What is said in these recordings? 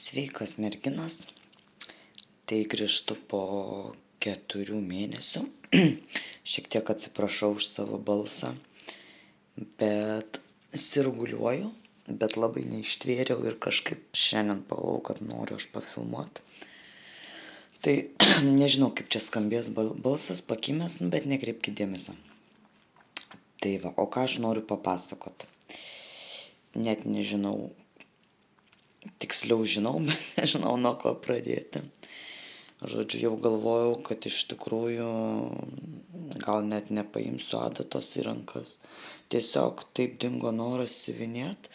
Sveikas merginos, tai grįžtu po 4 mėnesių. Šiek tiek atsiprašau už savo balsą, bet sirguliuoju, bet labai neištvėriau ir kažkaip šiandien pagalvojau, kad noriu aš pafilmuoti. Tai nežinau, kaip čia skambės balsas pakimęs, bet nekreipkite dėmesio. Tai va, o ką aš noriu papasakoti? Net nežinau, tiksliau žinau, bet nežinau nuo ko pradėti. Žodžiu, jau galvojau, kad iš tikrųjų gal net nepaimsiu adatos į rankas. Tiesiog taip dingo noras siuvinėt,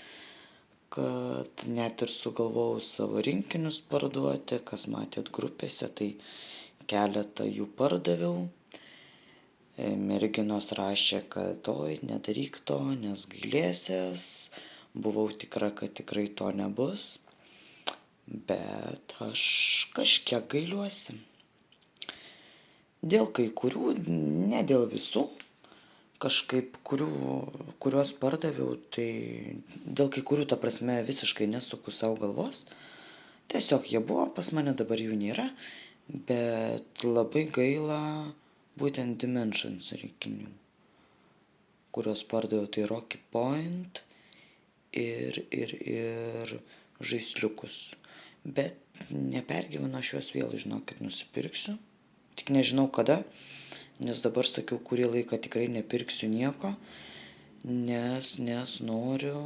kad net ir sugalvojau savo rinkinius parduoti, kas matėt grupėse, tai keletą jų pardaviau. Merginos rašė, kad oi, nedaryk to, nes gailėsies. Buvau tikra, kad tikrai to nebus. Bet aš kažkiek gailiuosi. Dėl kai kurių, ne dėl visų, kažkaip kuriuos pardaviau, tai dėl kai kurių, ta prasme, visiškai nesuku savo galvos. Tiesiog jie buvo, pas mane dabar jų nėra, bet labai gaila būtent Dimensions rinkinių, kuriuos pardaviau, tai Rocky Point ir žaisliukus. Bet nepergyvenu, aš juos vėl, žinokit, nusipirksiu. Tik nežinau kada, nes dabar sakiau, kurį laiką tikrai nepirksiu nieko, nes noriu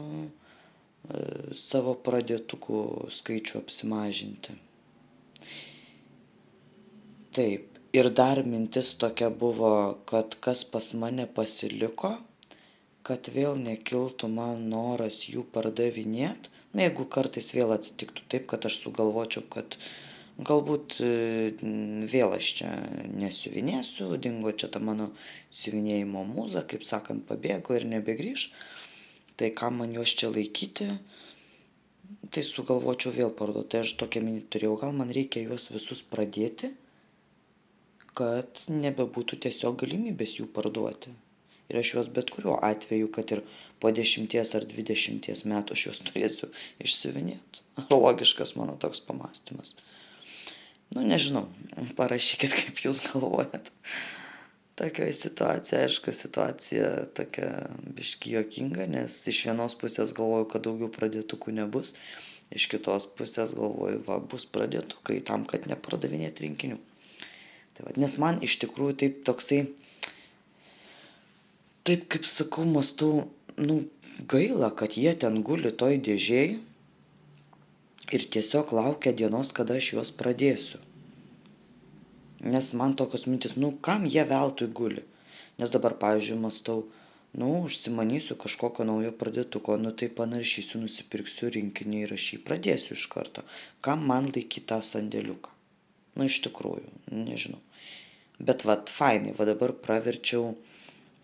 savo pradėtukų skaičių apsimažinti. Taip, ir dar mintis tokia buvo, kad kas pas mane pasiliko, kad vėl nekiltų man noras jų pardavinėti. Jeigu kartais vėl atsitiktų taip, kad aš sugalvočiau, kad galbūt vėl aš čia nesiuvinėsiu, dingo čia ta mano siuvinėjimo mūza, kaip sakant, pabėgo ir nebegrįž, tai kam man juos čia laikyti, tai sugalvočiau vėl parduoti. Tai aš tokią mintį turėjau, gal man reikia juos visus pradėti, kad nebebūtų tiesiog galimybės jų parduoti. Ir aš juos bet kuriuo atveju, kad ir po 10 ar 20 metų aš juos turėsiu išsiuvinėti. Logiškas mano toks pamąstymas. Nežinau, parašykit, kaip jūs galvojat. Tokioje situacijoje, aišku, situacija tokia biški juokinga, nes iš vienos pusės galvoju, kad daugiau pradėtukų nebus, iš kitos pusės galvoju, va, bus pradėtukai tam, kad nepardavinėti rinkinių. Tai va, nes man iš tikrųjų taip toksai, taip kaip sakau, mąstau, gaila, kad jie ten guli toj dėžėj ir tiesiog laukia dienos, kada aš juos pradėsiu. Nes man tokios mintis, kam jie veltui guli? Nes dabar, pavyzdžiui, mąstau, užsimanysiu kažkokio naujo pradėtuko, tai panaršysiu, nusipirksiu rinkinį ir aš jį pradėsiu iš karto. Kam man laikyti tą sandėliuką? Iš tikrųjų, nežinau. Bet fainai, dabar praverčiau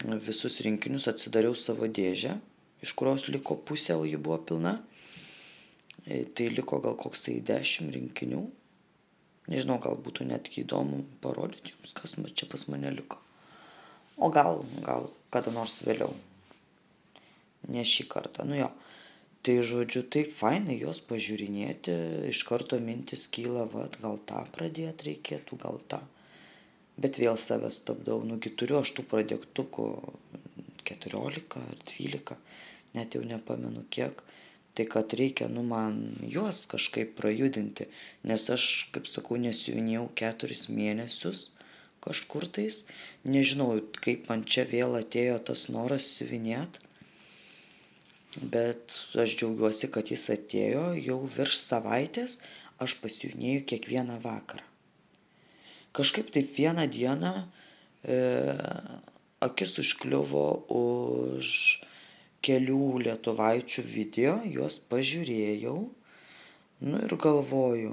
visus rinkinius, atsidariau savo dėžę, iš kurios liko pusė, o ji buvo pilna. Tai liko gal koks 10 rinkinių. Nežinau, gal būtų netgi įdomu parodyti jums, kas čia pas mane liko. O gal kada nors vėliau. Ne šį kartą, jo. Tai žodžiu, taip fainai juos pažiūrinėti, iš karto mintis kyla, gal tą pradėti reikėtų, gal tą. Bet vėl save stabdau, turiu aš tų pradėtukų 14 ar 12, net jau nepamenu kiek, tai kad reikia, man juos kažkaip prajudinti, nes aš, kaip sakau, nesiuvinėjau 4 mėnesius kažkur tais, nežinau, kaip man čia vėl atėjo tas noras siuvinėti, bet aš džiaugiuosi, kad jis atėjo, jau virš savaitės aš pasiuvinėju kiekvieną vakarą. Kažkaip taip vieną dieną akis užkliuvo už kelių lietuvaičių video, juos pažiūrėjau, ir galvoju,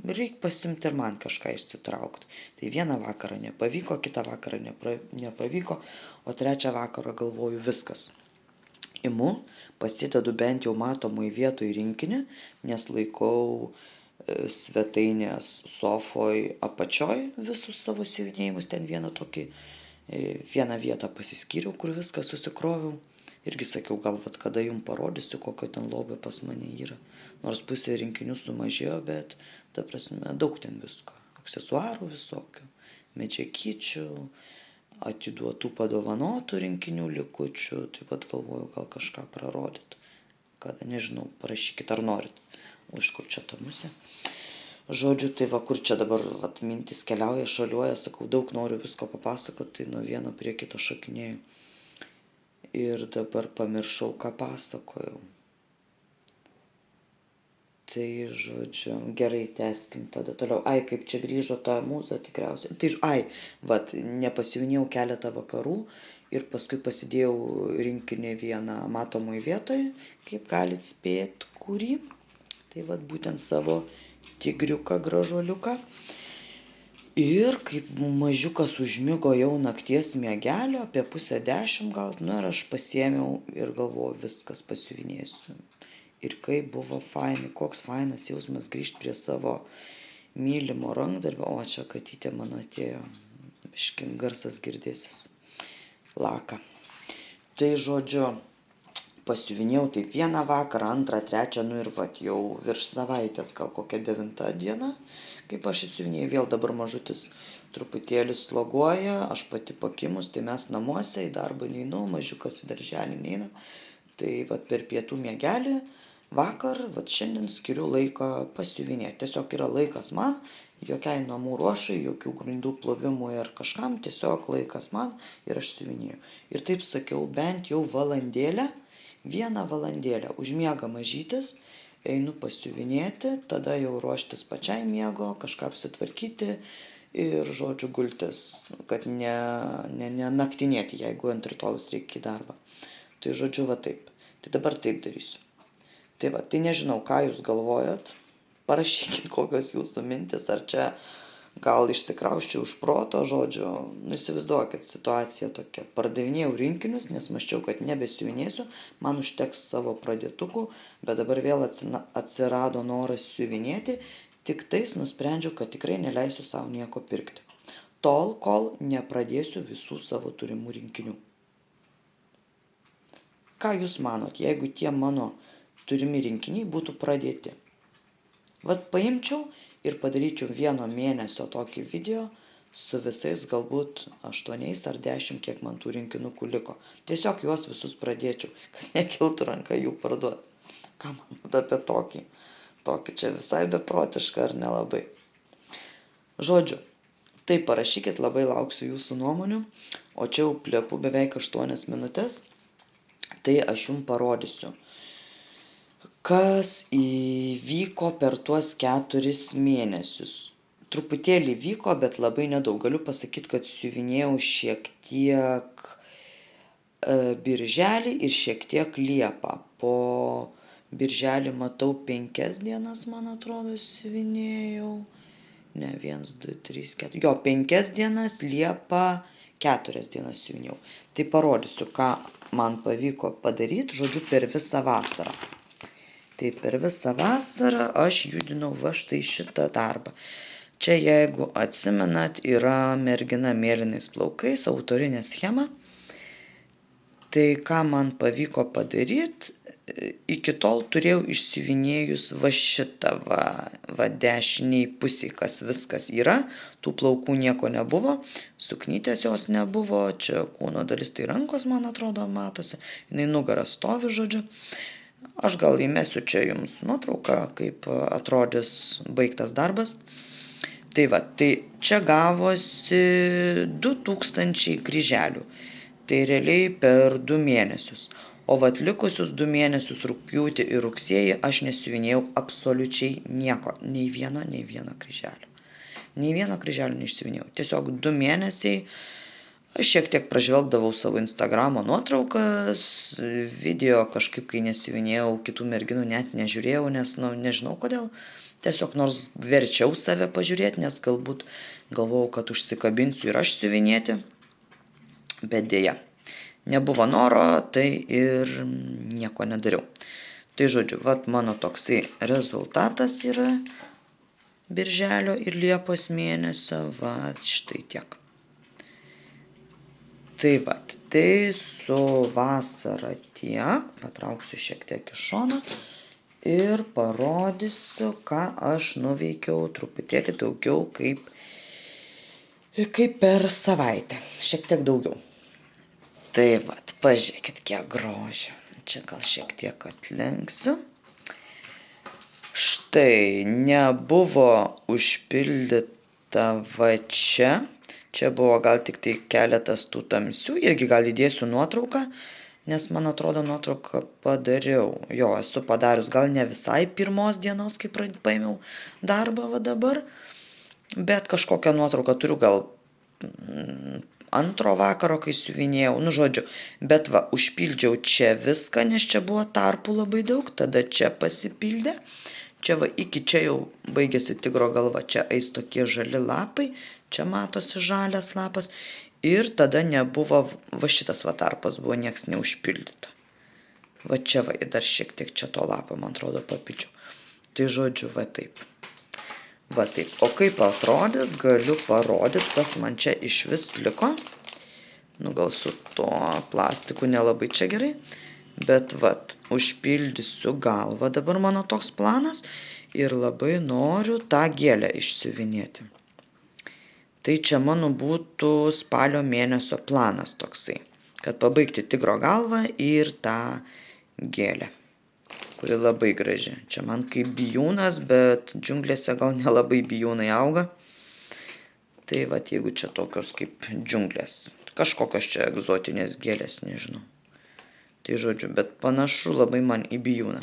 reik pasimti ir man kažką išsitraukti. Tai vieną vakarą nepavyko, kitą vakarą nepavyko, o trečią vakarą galvoju viskas. Imu, pasidedu bent jau matomai vietoj rinkinį, nes laikau svetainės sofoj apačioj visus savo siuvinėjimus, ten vieną vietą pasiskyriau, kur viską susikroviau, Irgi sakiau, gal vat kada jums parodysiu, kokio ten lobio pas mane yra. Nors pusė rinkinių sumažėjo, bet, ta prasme, daug ten visko. Aksesuarų visokių, medžiagyčių, atiduotų padovanotų rinkinių likučių. Tai vat galvoju, gal kažką prarodyt. Kada, nežinau, parašykit, ar norit. Už kur čia ta musė. Žodžiu, tai va, kur čia dabar vat, mintis keliauja, šaliuoja, sakau, daug noriu visko papasakoti, tai nuo vieno prie kito šokinėjau. Ir dabar pamiršau, ką pasakojau. Tai, žodžiu, gerai, tęskim tada toliau. Ai, kaip čia grįžo ta mūza tikriausiai. Tai, vat, nepasivinėjau keletą vakarų ir paskui pasidėjau rinkinį vieną matomoj vietoje, kaip galit spėt, kurį. Tai, vat, būtent savo tigriuką, gražuoliuką. Ir kaip mažiukas užmigo jau nakties miegelio, apie 9:30 gal, ir aš pasiėmiau ir galvoju, viskas pasiuvinėsiu. Ir kaip buvo fainai, koks fainas jausmas grįžti prie savo mylimo rankdarbio. O, čia katytė mano atėjo, biškį garsas girdėsis, laka. Tai, žodžiu, pasiuvinėjau taip vieną vakarą, antrą, trečią, ir vat jau virš savaitės, gal kokia 9 diena. Kaip aš įsiuvinėjau, vėl dabar mažutis truputėlį sloguoja, aš pati pakimus, tai mes namuose į darbą neinu, mažiukas į darželį neina. Tai vat per pietų miegelį vakar, vat šiandien skiriu laiką pasiuvinėti. Tiesiog yra laikas man, jokiai namų ruošai, jokių grindų plovimų ir kažkam, tiesiog laikas man ir aš siuvinėjau. Ir taip sakiau, bent jau valandėlę, 1 valandėlę, užmiega mažytis, einu pasiuvinėti, tada jau ruoštis pačiai miego, kažką apsitvarkyti ir, žodžiu, gultis, kad ne naktinėti, jeigu ant rytojus reikia į darbą. Tai, žodžiu, va taip. Tai dabar taip darysiu. Tai va, tai nežinau, ką jūs galvojat, parašykit kokios jūsų mintis, ar čia gal išsikrausčiau už proto, žodžiu, įsivaizduokit situaciją tokia. Pardavinėjau rinkinius, nes mąsčiau, kad nebesiuvinėsiu, man užteks savo pradėtukų, bet dabar vėl atsirado noras siuvinėti, tik tais nusprendžiau, kad tikrai neleisiu savo nieko pirkti. Tol, kol nepradėsiu visų savo turimų rinkinių. Ką jūs manot, jeigu tie mano turimi rinkiniai būtų pradėti? Vat paimčiau ir padaryčiau 1 mėnesio tokį video su visais galbūt 8 ar 10, kiek man tų rinkinukų liko. Tiesiog juos visus pradėčiau, kad nekiltų ranka jų parduoti. Ką manot apie tokį? Tokį čia visai beprotišką ar nelabai? Žodžiu, tai parašykit, labai lauksiu jūsų nuomonių, o čia jau plepu beveik 8 minutės, tai aš jums parodysiu, kas įvyko per tuos 4 mėnesius. Truputėlį vyko, bet labai nedaug. Galiu pasakyti, kad siuvinėjau šiek tiek birželį ir šiek tiek liepą. Po birželį matau 5 dienas, man atrodo, siuvinėjau. Ne, 1, 2, 3, 4. Jo, 5 dienas, liepą 4 dienas siuvinėjau. Tai parodysiu, ką man pavyko padaryti, žodžiu, per visą vasarą. Tai per visą vasarą aš judinau va štai šitą darbą. Čia, jeigu atsimenat, yra mergina mėlynais plaukais, autorinė schema. Tai ką man pavyko padaryti, iki tol turėjau išsiuvinėjus va šitą, va dešiniai pusiai, kas viskas yra. Tų plaukų nieko nebuvo, suknytės jos nebuvo, čia kūno dalis, tai rankos, man atrodo, matosi. Jinai nugarą stovi, žodžiu. Aš gal įmesiu čia jums nuotrauką, kaip atrodys baigtas darbas. Tai va, tai čia gavosi 2000 kryželių. Tai realiai per 2 mėnesius. O vat likusius 2 mėnesius, rugpjūtį ir rugsėjį, aš nesiuvinėjau absoliučiai nieko. Nei vieno kryželio. Nei vieno kryželio neišsiuvinėjau. Tiesiog 2 mėnesiai. Aš šiek tiek pražvelgdavau savo Instagramo nuotraukas, video kažkaip, kai nesiuvinėjau, kitų merginų net nežiūrėjau, nes, nežinau kodėl. Tiesiog nors verčiau save pažiūrėti, nes galbūt galvojau, kad užsikabinsiu ir aš siuvinėti. Bet dėja, nebuvo noro, tai ir nieko nedariau. Tai žodžiu, vat mano toksai rezultatas yra birželio ir liepos mėnesio, vat štai tiek. Tai vat, Tai su vasara tiek, patrauksiu šiek tiek iš šono ir parodysiu, ką aš nuveikiau truputėlį daugiau kaip per savaitę, šiek tiek daugiau. Tai vat, pažiūrėkit, kiek grožio. Čia gal šiek tiek atlenksiu. Štai, nebuvo užpildyta va čia. Čia buvo gal tik tai keletas tų tamsių. Irgi gal įdėsiu nuotrauką, nes man atrodo nuotrauką padariau. Jo, esu padarius gal ne visai pirmos dienos, kai paėmiau darbą va dabar. Bet kažkokią nuotrauką turiu gal antro vakaro, kai siuvinėjau, nu žodžiu, bet va, užpildžiau čia viską, nes čia buvo tarpų labai daug, tada čia pasipildė, čia va, iki čia jau baigėsi tigro galva, čia eis tokie žali lapai, čia matosi žalias lapas, ir tada nebuvo, va šitas va tarpas buvo, nieks neužpildyta. Va čia va, ir dar šiek tiek čia to lapo, man atrodo, papildžiau. Tai žodžiu, va taip. Va taip, o kaip atrodys, galiu parodyti, kas man čia iš vis liko. Nu gal su to plastiku nelabai čia gerai, bet va, užpildysiu galvą, dabar mano toks planas, ir labai noriu tą gėlę išsiuvinėti. Tai čia mano būtų spalio mėnesio planas toksai, kad pabaigti tigro galvą ir tą gėlę, kuri labai graži. Čia man kaip bijūnas, bet džiunglėse gal nelabai bijūnai auga. Tai va, jeigu čia tokios kaip džiunglės, kažkokios čia egzotinės gėlės, nežinau. Tai žodžiu, bet panašu labai man į bijūną.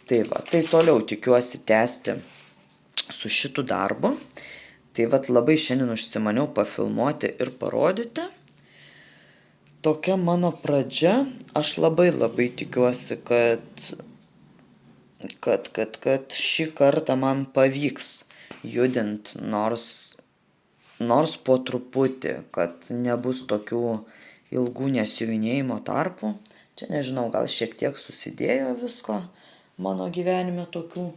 Tai va, tai toliau tikiuosi tęsti su šitu darbu. Tai va, labai šiandien užsimaniau pafilmuoti ir parodyti. Tokia mano pradžia. Aš labai tikiuosi, kad šį kartą man pavyks judint nors po truputį, kad nebus tokių ilgų nesiuvinėjimo tarpų. Čia nežinau, gal šiek tiek susidėjo visko mano gyvenime tokių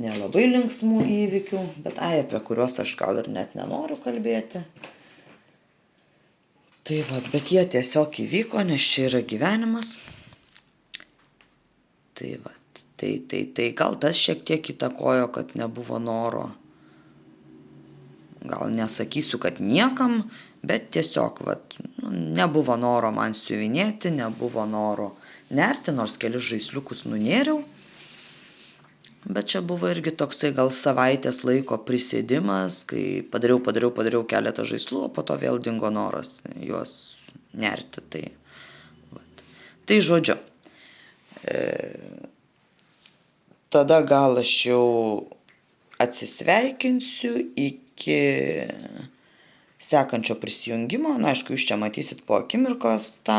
nelabai linksmų įvykių, bet apie kuriuos aš gal ir net nenoriu kalbėti. Tai va, bet jie tiesiog įvyko, nes čia yra gyvenimas. Tai va. Tai gal tas šiek tiek įtakojo, kad nebuvo noro. Gal nesakysiu, kad niekam, bet tiesiog, vat, nebuvo noro man siuvinėti, nebuvo noro nerti, nors kelius žaisliukus nunėriau. Bet čia buvo irgi toksai gal savaitės laiko prisėdimas, kai padariau keletą žaislų, o po to vėl dingo noras juos nerti. Tai žodžiu. Tada gal aš jau atsisveikinsiu iki sekančio prisijungimo. Na, aišku, jūs čia matysit po akimirkos tą,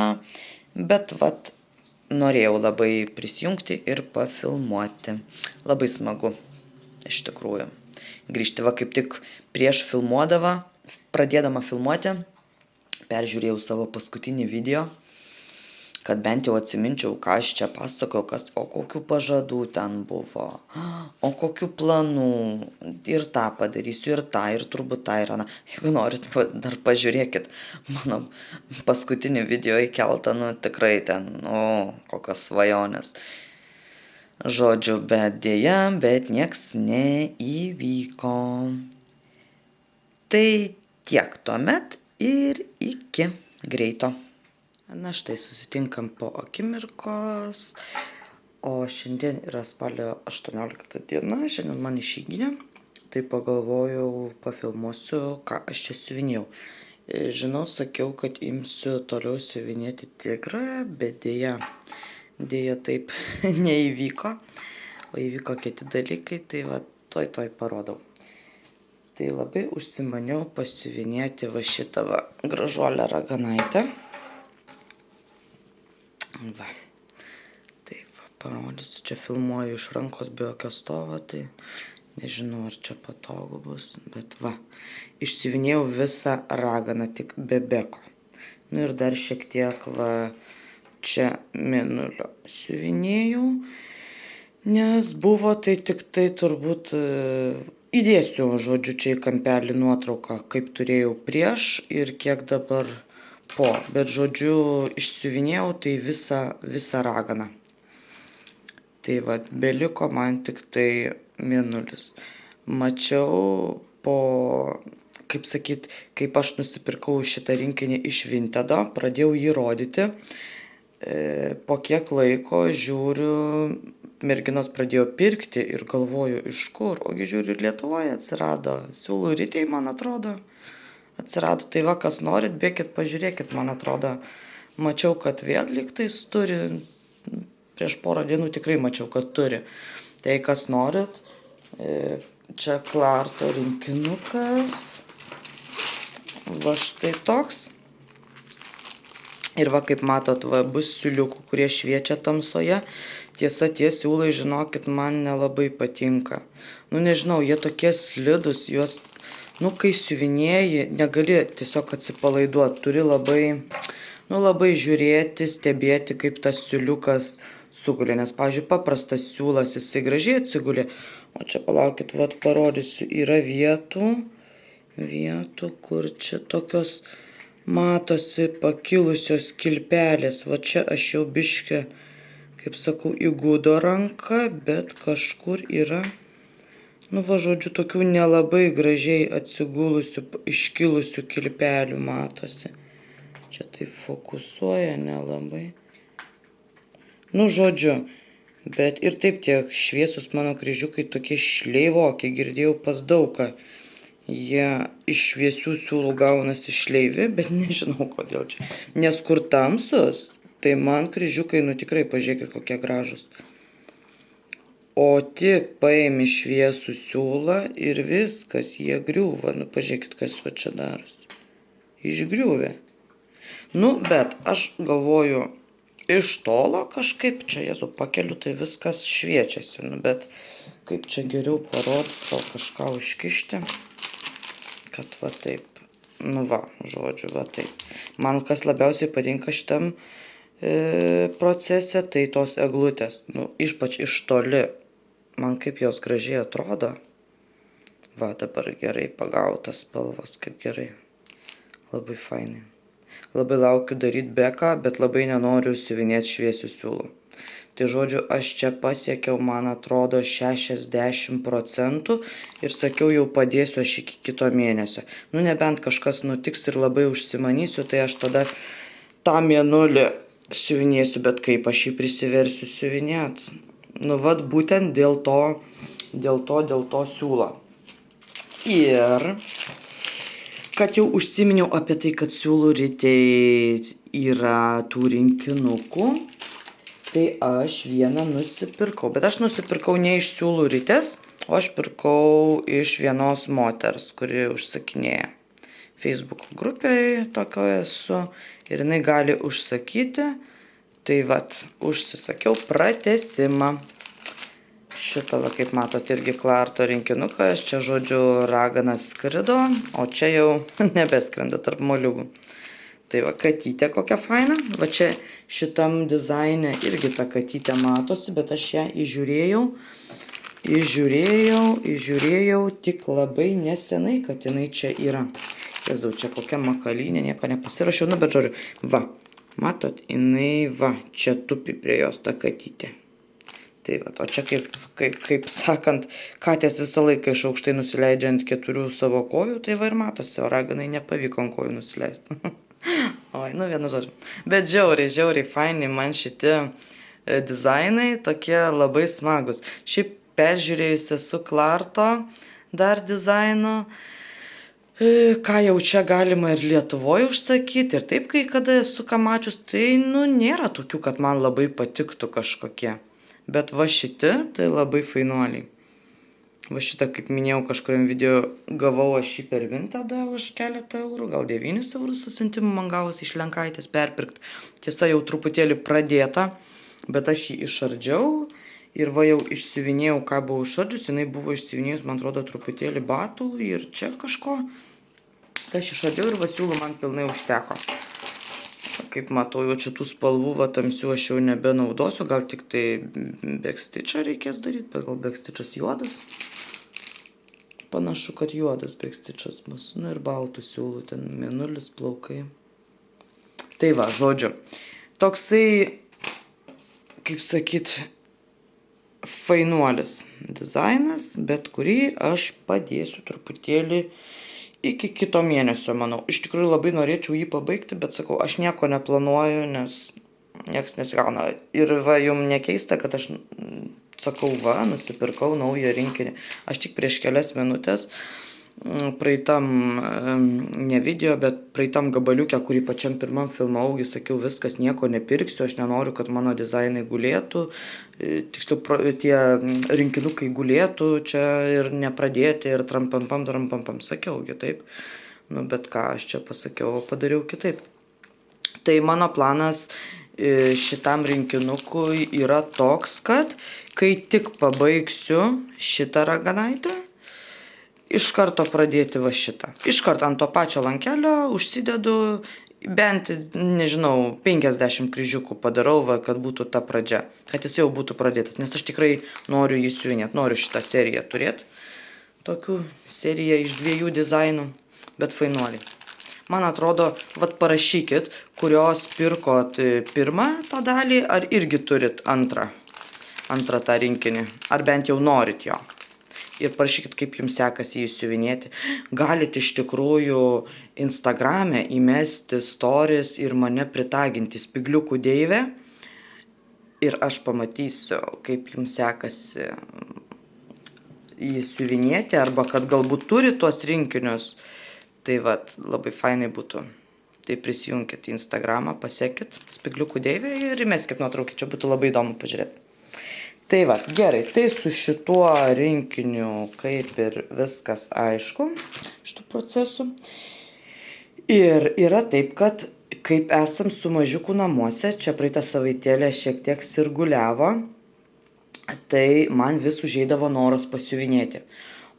bet vat norėjau labai prisijungti ir pafilmuoti. Labai smagu, iš tikrųjų. Grįžti va kaip tik prieš pradėdama filmuoti, peržiūrėjau savo paskutinį video, kad bent jau atsiminčiau, ką aš čia pasakojau, o kokių pažadų ten buvo, o kokių planų, ir tą padarysiu, ir tą, ir turbūt tą, ir aną. Jeigu norit, dar pažiūrėkit mano paskutinį video įkeltą, tikrai ten, kokios svajonės. Žodžiu, bet dėja, bet nieks neįvyko. Tai tiek tuomet ir iki greito. Na štai, susitinkam po akimirkos, o šiandien yra spalio 18 diena, šiandien man išeiginė, tai pagalvojau, pafilmuosiu, ką aš čia siuvinėjau. Žinau, sakiau, kad imsiu toliau siuvinėti tigrą, bet dėja taip neįvyko, o įvyko kiti dalykai, tai va, toj parodau. Tai labai užsimaniau pasiuvinėti va šitą va gražuolę raganaitę. Va, taip, parodysiu, čia filmuoju iš rankos be jokio stovo, tai nežinau, ar čia patogu bus, bet va, išsiuvinėjau visą raganą, tik be beko. Nu ir dar šiek tiek va, čia mėnulio siuvinėjau, nes buvo tai tik tai turbūt įdėsiu, žodžiu, čia į kampelį nuotrauką, kaip turėjau prieš ir kiek dabar bet žodžiu, išsiuvinėjau tai visą raganą. Tai vat, beliko man tik tai mėnulis. Mačiau kaip sakyt, kaip aš nusipirkau šitą rinkinį iš Vintedo, pradėjau jį rodyti. Po kiek laiko žiūriu, merginos pradėjo pirkti ir galvoju, iš kur. Ogi žiūriu, ir Lietuvoje atsirado. Siūlų ritiai, man atrodo, atsirado. Tai va, kas norit, bėkit, pažiūrėkit, man atrodo. Mačiau, kad vėl lygtais turi. Prieš porą dienų tikrai mačiau, kad turi. Tai kas norit, čia Clarto rinkinukas. Va štai toks. Ir va, kaip matot, va, bus siūliukų, kurie šviečia tamsoje. Tiesa, tie siūlai, žinokit, man nelabai patinka. Nu, nežinau, jie tokie slidus, juos, kai siuvinėji, negali tiesiog atsipalaiduoti. Turi labai žiūrėti, stebėti, kaip tas siūliukas sugulė. Nes, pavyzdžiui, paprastas siūlas, jisai gražiai atsigulė. O čia palaukit, vat parodysiu, yra vietų, kur čia tokios matosi pakilusios kilpelės. Va čia aš jau biškį, kaip sakau, įgudo ranka, bet kažkur yra, va žodžiu, tokių nelabai gražiai atsigulusių, iškilusių kilpelių matosi. Čia taip fokusuoja nelabai. Žodžiu, bet ir taip tie šviesus mano kryžiukai tokie šleivoki, girdėjau pas daugą. Jie iš šviesių siūlų gaunasi šleivi, bet nežinau kodėl čia. Nes kur tamsus, tai man kryžiukai, tikrai pažiūrėkit, kokie gražus. O tik paėmi šviesų siūlą ir viskas, jie griūva. Pažiūrėkit, kas va čia darosi. Išgriūvė. Bet aš galvoju, iš tolo kažkaip čia, Jėzu, pakeliu, tai viskas šviečiasi. Bet kaip čia geriau parodyti, gal kažką užkišti. Kad va taip, žodžiu, va taip. Man kas labiausiai patinka šitam procese, tai tos eglutės, ypač iš toli. Man kaip jos gražiai atrodo. Va, dabar gerai pagautas spalvas, kaip gerai. Labai fainai. Labai laukiu daryti beką, bet labai nenoriu siuvinėti šviesių siūlų. Tai žodžiu, aš čia pasiekiau, man atrodo, 60% ir sakiau, jau padėsiu aš iki kito mėnesio. Nebent kažkas nutiks ir labai užsimanysiu, tai aš tada tą mėnulį siuvinėsiu, bet kaip aš jį prisiversiu siuvinėti. Vat būtent dėl to siūlo. Ir kad jau užsiminiau apie tai, kad siūlų ritiai yra tų rinkinukų, tai aš vieną nusipirkau. Bet aš nusipirkau ne iš siūlų ritės, o aš pirkau iš vienos moters, kuri užsakinėja. Facebook grupėje tokioje esu ir jinai gali užsakyti. Tai vat, užsisakiau pratęsimą. Šitą, kaip matot, irgi Clarto rinkinukas. Čia, žodžiu, raganas skrido, o čia jau nebeskrenda tarp moliūgų. Tai va, katytė kokia faina. Va čia šitam dizaine irgi ta katytė matosi, bet aš ją įžiūrėjau tik labai nesenai, kad jinai čia yra. Jėzau, čia kokia makalynė, nieko nepasirašiau, bet žodžiu, va, matot, jinai va, čia tupi prie jos ta katytė. Tai va, o čia kaip sakant, katės visą laiką iš aukštai nusileidžia ant 4 savo kojų, tai va ir matosi, o raganai nepavyko ant kojų nusileisti. Oi, vienu žodžiu. Bet žiauriai faini man šitie dizainai, tokie labai smagus. Šiaip peržiūrėjusi su Clarto dar dizainu, ką jau čia galima ir Lietuvoje užsakyti, ir taip kai kada esu ką mačius, tai nėra tokių, kad man labai patiktų kažkokie. Bet va šiti, tai labai fainuoliai. Va šitą, kaip minėjau, kažkuriam video gavau aš jį per Vintedą už keletą eurų, gal 9 eurus susintimų man gavosi iš Lenkaitės perpirkt. Tiesa, jau truputėlį pradėta, bet aš jį išardžiau ir va jau išsiuvinėjau, ką buvau išardžius. Jinai buvo išsiuvinėjus, man atrodo, truputėlį batų ir čia kažko. Tai aš išardžiau ir va siūlų man pilnai užteko. Kaip matau, jau čia tų spalvų, va tamsių aš jau nebenaudosiu, gal tik tai backstitchą reikės daryti, bet gal backstitchas juodas. Panašu, kad juodas backstitchas bus. Ir baltų siūlų, ten mėnulis, plaukai. Tai va, žodžiu, toksai, kaip sakyt, fainuolis dizainas, bet kurį aš padėsiu truputėlį iki kito mėnesio, manau. Iš tikrųjų labai norėčiau jį pabaigti, bet sakau, aš nieko neplanuoju, nes nieks nesigauna. Ir va, jums nekeista, kad aš, sakau, va, nusipirkau naują rinkinį. Aš tik prieš kelias minutės praeitam, ne video, bet praeitam gabaliuke, kurį pačiam pirmam filmaugi, sakiau, viskas, nieko nepirksiu, aš nenoriu, kad mano dizainai gulėtų, tiksliau, tie rinkinukai gulėtų čia ir nepradėti ir trampampam, sakiaugi taip, nu bet ką aš čia pasakiau, padariau kitaip. Tai mano planas šitam rinkinukui yra toks, kad kai tik pabaigsiu šitą raganaitę, iš karto pradėti va šitą. Iš karto ant to pačio lankelio užsidedu bent, nežinau, 50 kryžiukų padarau, va, kad būtų ta pradžia. Kad jis jau būtų pradėtas. Nes aš tikrai noriu jį siuvinėti. Noriu šitą seriją turėti. Tokių seriją iš 2 dizainų. Bet fainuoliai. Man atrodo, vat parašykit, kurios pirkot pirmą tą dalį, ar irgi turit antrą tą rinkinį. Ar bent jau norit jo. Ir parašykit, kaip jums sekasi jį siuvinėti. Galit iš tikrųjų Instagrame įmesti stories ir mane pritaginti Spygliukų Deivė. Ir aš pamatysiu, kaip jums sekasi jį siuvinėti, arba kad galbūt turi tuos rinkinius. Tai vat, labai fainai būtų. Tai prisijunkit į Instagramą, pasekit Spygliukų Deivė ir įmeskit nuotraukį. Čia būtų labai įdomu pažiūrėti. Tai va, gerai, tai su šituo rinkiniu kaip ir viskas aišku, šitų procesų. Ir yra taip, kad kaip esam su mažiuku namuose, čia praeitą savaitėlę šiek tiek sirguliavo, tai man vis užeidavo noras pasiuvinėti.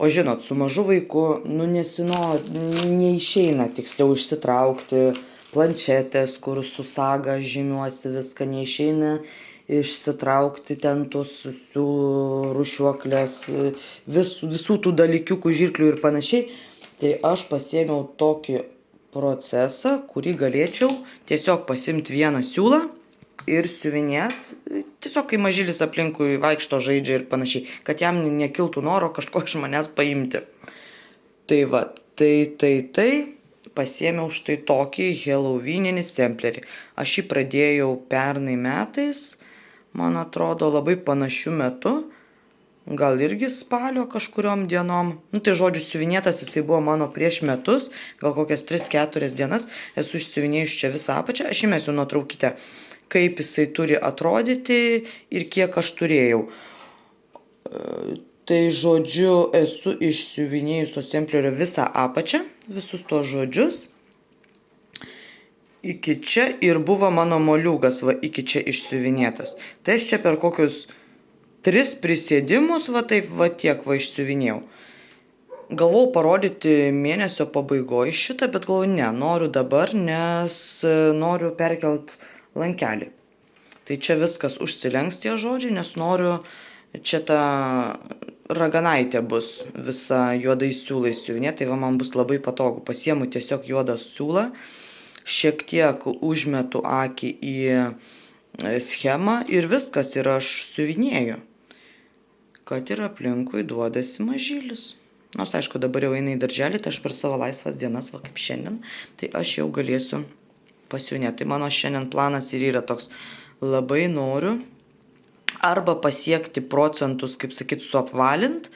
O žinot, su mažu vaiku, nu neišeina tiksliau išsitraukti planšetės, kur su saga žymiuosi viską, neišeina išsitraukti ten tos siūlų, rušiuoklės, visų tų dalykiukų, žirklių ir panašiai. Tai aš pasiėmiau tokį procesą, kurį galėčiau tiesiog pasimti vieną siūlą ir siuvinėti, tiesiog kai mažylis aplinkui vaikšto, žaidžia ir panašiai, kad jam nekiltų noro kažko iš manęs paimti. Tai va, tai pasiėmiau štai tokį halloweeninį samplerį. Aš jį pradėjau pernai metais, man atrodo, labai panašiu metu, gal irgi spalio kažkuriom dienom. Nu tai žodžiu, siuvinėtas jisai buvo mano prieš metus, gal kokias 3-4 dienas, esu išsiuvinėjus čia visą apačią, aš įmesiu nuotraukytę, kaip jisai turi atrodyti ir kiek aš turėjau. Tai žodžiu, esu išsiuvinėjus to samplerio visą apačią, visus tos žodžius. Iki čia ir buvo mano moliūgas, va, iki čia išsiuvinėtas. Tai aš čia per kokius 3 prisėdimus, va taip, va tiek, va išsiuvinėjau. Galvau parodyti mėnesio pabaigoje šitą, bet galvoju, ne, noriu dabar, nes noriu perkelt lankelį. Tai čia viskas užsilenks tie žodžiai, nes noriu, čia ta raganaitė bus visa juodais siūlais siuvinėta, tai va man bus labai patogu. Pasiemu tiesiog juodą siūlą, šiek tiek užmetu akį į schemą ir viskas, ir aš siuvinėju, kad ir aplinkui duodasi mažylis. Nors aišku, dabar jau eina į darželį, tai aš per savo laisvas dienas, va kaip šiandien, tai aš jau galėsiu pasiuvinėti. Tai mano šiandien planas ir yra toks, labai noriu arba pasiekti procentus, kaip sakyt, suapvalint,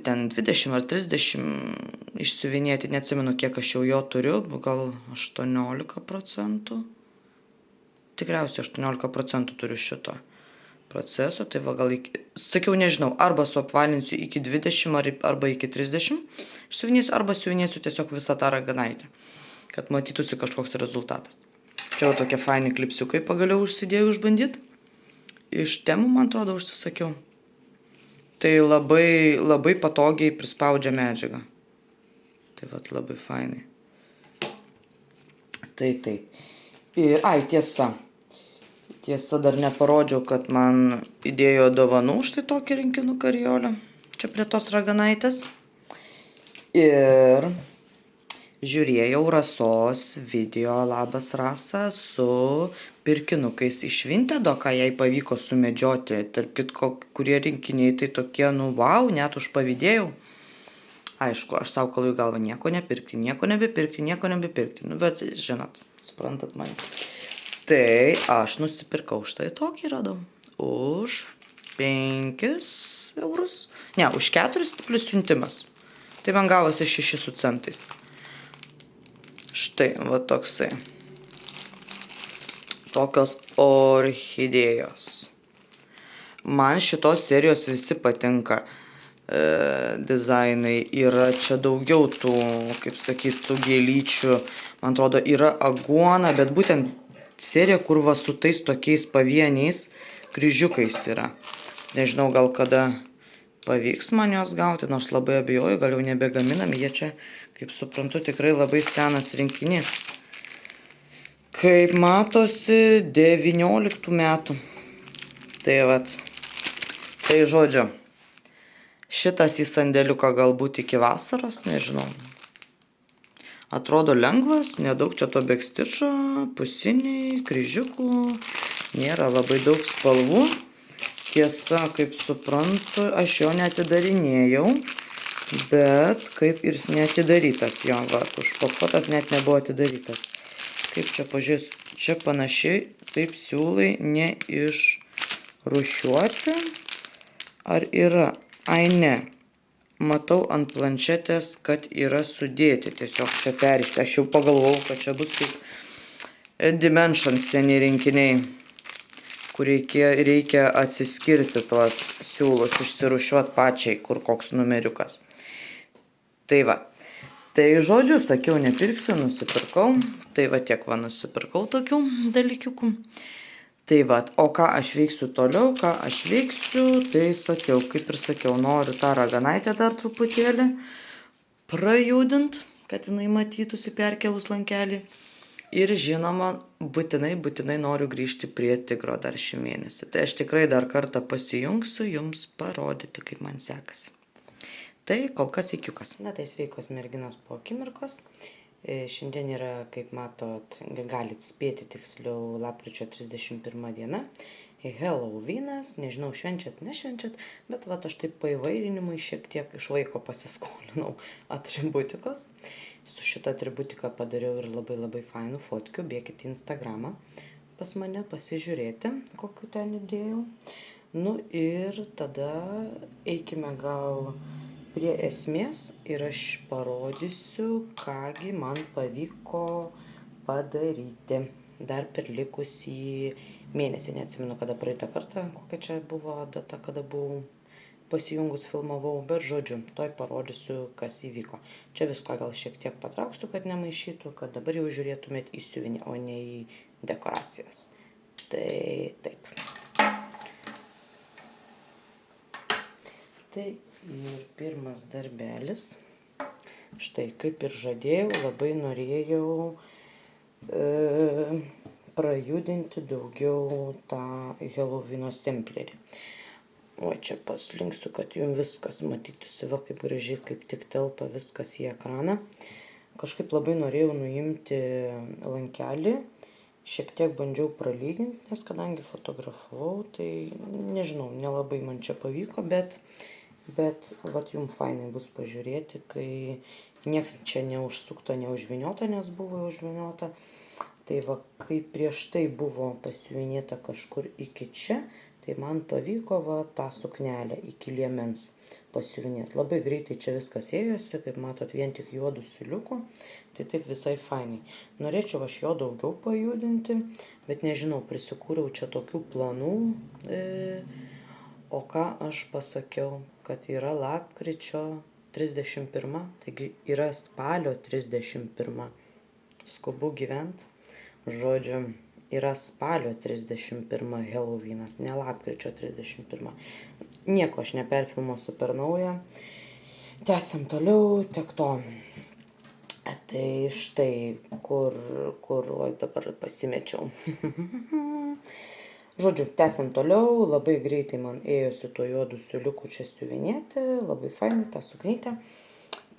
ten 20 ar 30 išsiuvinėti, neatsimenu, kiek aš jau jo turiu, gal 18%. Tikriausiai 18% turiu šito proceso, tai va gal, sakiau, nežinau, arba suapvalinsiu iki 20 arba iki 30 išsiuvinėsiu, arba siuvinėsiu tiesiog visą tą raganaitę, kad matytųsi kažkoks rezultatas. Čia jau tokie faini klipsiukai pagaliau užsidėjau išbandyti. Iš temų, man atrodo, užsisakiau. Tai labai, labai patogiai prispaudžia medžiagą. Tai vat labai fainai. Tai taip. Ir, tiesa. Tiesa, dar neparodžiau, kad man įdėjo dovanų štai tokį rinkinuką Rijolę. Čia prie tos raganaitės. Ir žiūrėjau Rasos video, labas Rasa, su pirkinukais iš Vintedo, ką jai pavyko sumedžioti. Tarp kitko, kurie rinkiniai tai tokie, nu wow, net užpavydėjau. Aišku, aš savo kalu į galvą nieko nepirkti, nieko nebepirkti. Nu, bet žinot, suprantat mane. Tai aš nusipirkau štai tokį radau. Už 5 eurus. Ne, už 4 plus siuntimas. Tai man gavosi 6 su centais. Štai, va toksai. Tokios orchidėjos. Man šitos serijos visi patinka. Dizainai yra čia daugiau tų, kaip sakyt, tų gėlyčių. Man atrodo, yra aguona, bet būtent serija, kur va su tais tokiais pavieniais kryžiukais yra. Nežinau, gal kada pavyks man jos gauti, nors labai abejoju, gal jau nebegaminami. Jie čia, kaip suprantu, tikrai labai senas rinkinys. Kaip matosi, 19 metų. Tai vat. Tai žodžiu. Šitas į sandėliuką galbūt iki vasaros, nežinau. Atrodo lengvas, nedaug čia to bekstičio, pusiniai, kryžiukų, nėra labai daug spalvų. Tiesa, kaip suprantu, aš jo neatidarinėjau, bet kaip ir neatidarytas jo, va, užpakuotas net nebuvo atidarytas. Kaip čia pažiūrės, čia panašiai, taip siūlai neišrūšiuoti, ar yra? Ai ne, matau ant planšetės, kad yra sudėti, tiesiog čia perišti. Aš jau pagalvojau, kad čia bus kaip Dimension seni rinkiniai, kur reikia atsiskirti tuos siūlus, išsirūšiuoti pačiai, kur koks numeriukas. Tai va, tai žodžiu, sakiau, nepirksiu, nusipirkau, tai va tiek va nusipirkau tokių dalykiukų. Tai va, o ką aš veiksiu toliau, tai sakiau, kaip ir sakiau, noriu tą raganaitę dar truputėlį prajudint, kad jinai matytųsi perkelus lankelį. Ir žinoma, būtinai noriu grįžti prie tigro dar šį mėnesį. Tai aš tikrai dar kartą pasijungsiu jums parodyti, kaip man sekasi. Tai kol kas ikiukas. Na tai sveikos merginos po akimirkos. Šiandien yra, kaip matot, galit spėti tiksliau, lapkričio 31 diena. Halloweenas, nežinau, švenčiat, nešvenčiat, bet va aš taip paįvairinimui šiek tiek iš vaiko pasiskolinau atributikos. Su šitą atributiką padariau ir labai fainų fotkių, bėkit į Instagramą pas mane pasižiūrėti, kokiu ten įdėjau. Nu ir tada eikime gal prie esmės ir aš parodysiu, kągi man pavyko padaryti dar per likusį mėnesį. Neatsimenu, kada praeitą kartą, kokia čia buvo data, kada buvau pasijungus filmavau, bet žodžiu, toj parodysiu, kas įvyko. Čia viską gal šiek tiek patrauksiu, kad nemaišytų, kad dabar jau žiūrėtumėt į siuvinį, o ne į dekoracijas. Tai taip. Tai ir pirmas darbelis. Štai, kaip ir žadėjau, labai norėjau prajudinti daugiau tą Halloweeno semplerį. O čia paslinksiu, kad jums viskas matytųsi, va kaip gražiai, kaip tik telpa viskas į ekraną. Kažkaip labai norėjau nuimti lankelį. Šiek tiek bandžiau pralyginti, nes kadangi fotografavau, tai nežinau, nelabai man čia pavyko, bet vat jums fainai bus pažiūrėti, kai nieks čia neužsukta, neužviniota, nes buvo užviniota. Tai va, kai prieš tai buvo pasiuvinėta kažkur iki čia, tai man pavyko va tą suknelę iki liemens pasiuvinėti. Labai greitai čia viskas ėjosi, kaip matot, vien tik juodų siuliukų, tai taip visai fainai. Norėčiau aš jo daugiau pajudinti, bet nežinau, prisikūriau čia tokių planų. O ką aš pasakiau, kad yra lapkričio 31, taigi yra spalio 31. Skubu gyvent. Žodžiu, yra spalio 31 Halloweenas, ne lapkričio 31. Nieko aš neperfilmuosiu per naują. Tęsiam toliau, tiek to. Tai štai, kur dabar pasimečiau. Žodžiu, tęsiam toliau, labai greitai man ėjosi tuo juodų siuliukų čia siuvinėti, labai fainai tą suknytę.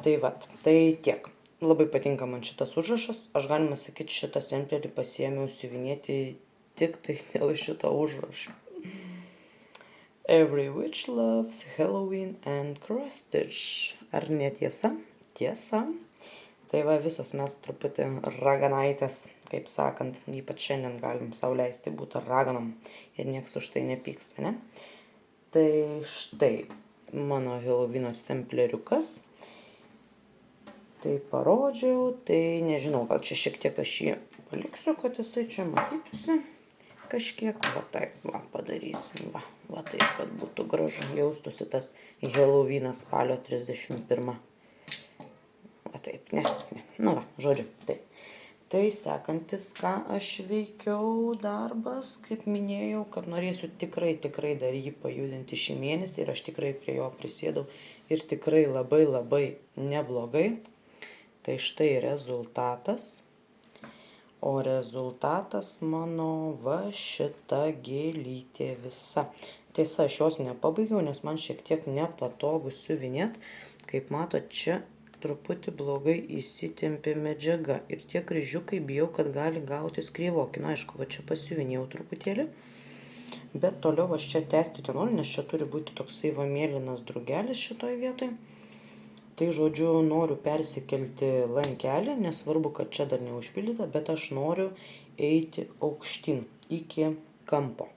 Tai vat, tai tiek. Labai patinka man šitas užrašas. Aš galima sakyti, šitą semplerį pasiėmiau siuvinėti tik tai dėl šito užrašo. Every witch loves Halloween and cross stitch. Ar netiesa? Tiesa. Tai va, visos mes truputį raganaitės, kaip sakant, ypač šiandien galim sau leisti būti raganom ir nieks už tai nepyks, ne? Tai štai mano Halloweeno sempleriukas. Tai parodžiau, tai nežinau, gal čia šiek tiek aš jį paliksiu, kad jisai čia matytųsi kažkiek. Va taip, va padarysim, va taip, kad būtų gražu, jaustųsi tas Halloweenas spalio 31. Va taip, ne, nu va, žodžiu, taip. Tai sekantis, ką aš veikiau darbas, kaip minėjau, kad norėsiu tikrai dar jį pajudinti šį mėnesį ir aš tikrai prie jo prisėdau ir tikrai labai neblogai. Tai štai rezultatas. O rezultatas mano va šita gėlytė visa. Tiesa, aš jos nepabaigiau, nes man šiek tiek nepatogu siuvinėt. Kaip matot, čia truputį blogai įsitempė medžiaga. Ir tie kryžiukai bijau, kad gali gautis kreivoki. Na, aišku, va čia pasiuvinėjau truputėlį. Bet toliau aš čia tęsti nenoriu, nes čia turi būti toksai va mėlynas drugelis šitoj vietoj. Tai žodžiu, noriu persikelti lankelį, nesvarbu, kad čia dar neužpildyta, bet aš noriu eiti aukštyn iki kampo.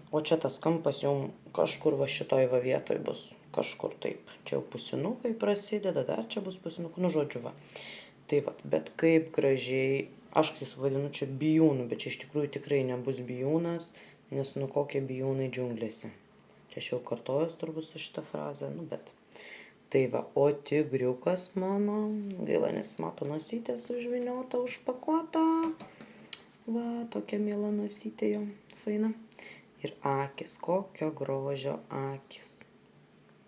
O čia tas kampas jau kažkur va šitoj va vietoj bus, kažkur taip. Čia jau pusinukai prasideda, dar čia bus pusinukai, nu žodžiu va. Tai va, bet kaip gražiai, aš kai vadinu čia bijūnų, bet čia iš tikrųjų tikrai nebus bijūnas, nes nu kokie bijūnai džiunglėse. Čia aš jau kartojus turbūt su šitą frazę, nu bet... Tai va, o tigriukas mano, gaila nesimato nosytės užviniota, užpakuota. Va, tokia miela nosytė jo, faina. Ir akis, kokio grožio akis.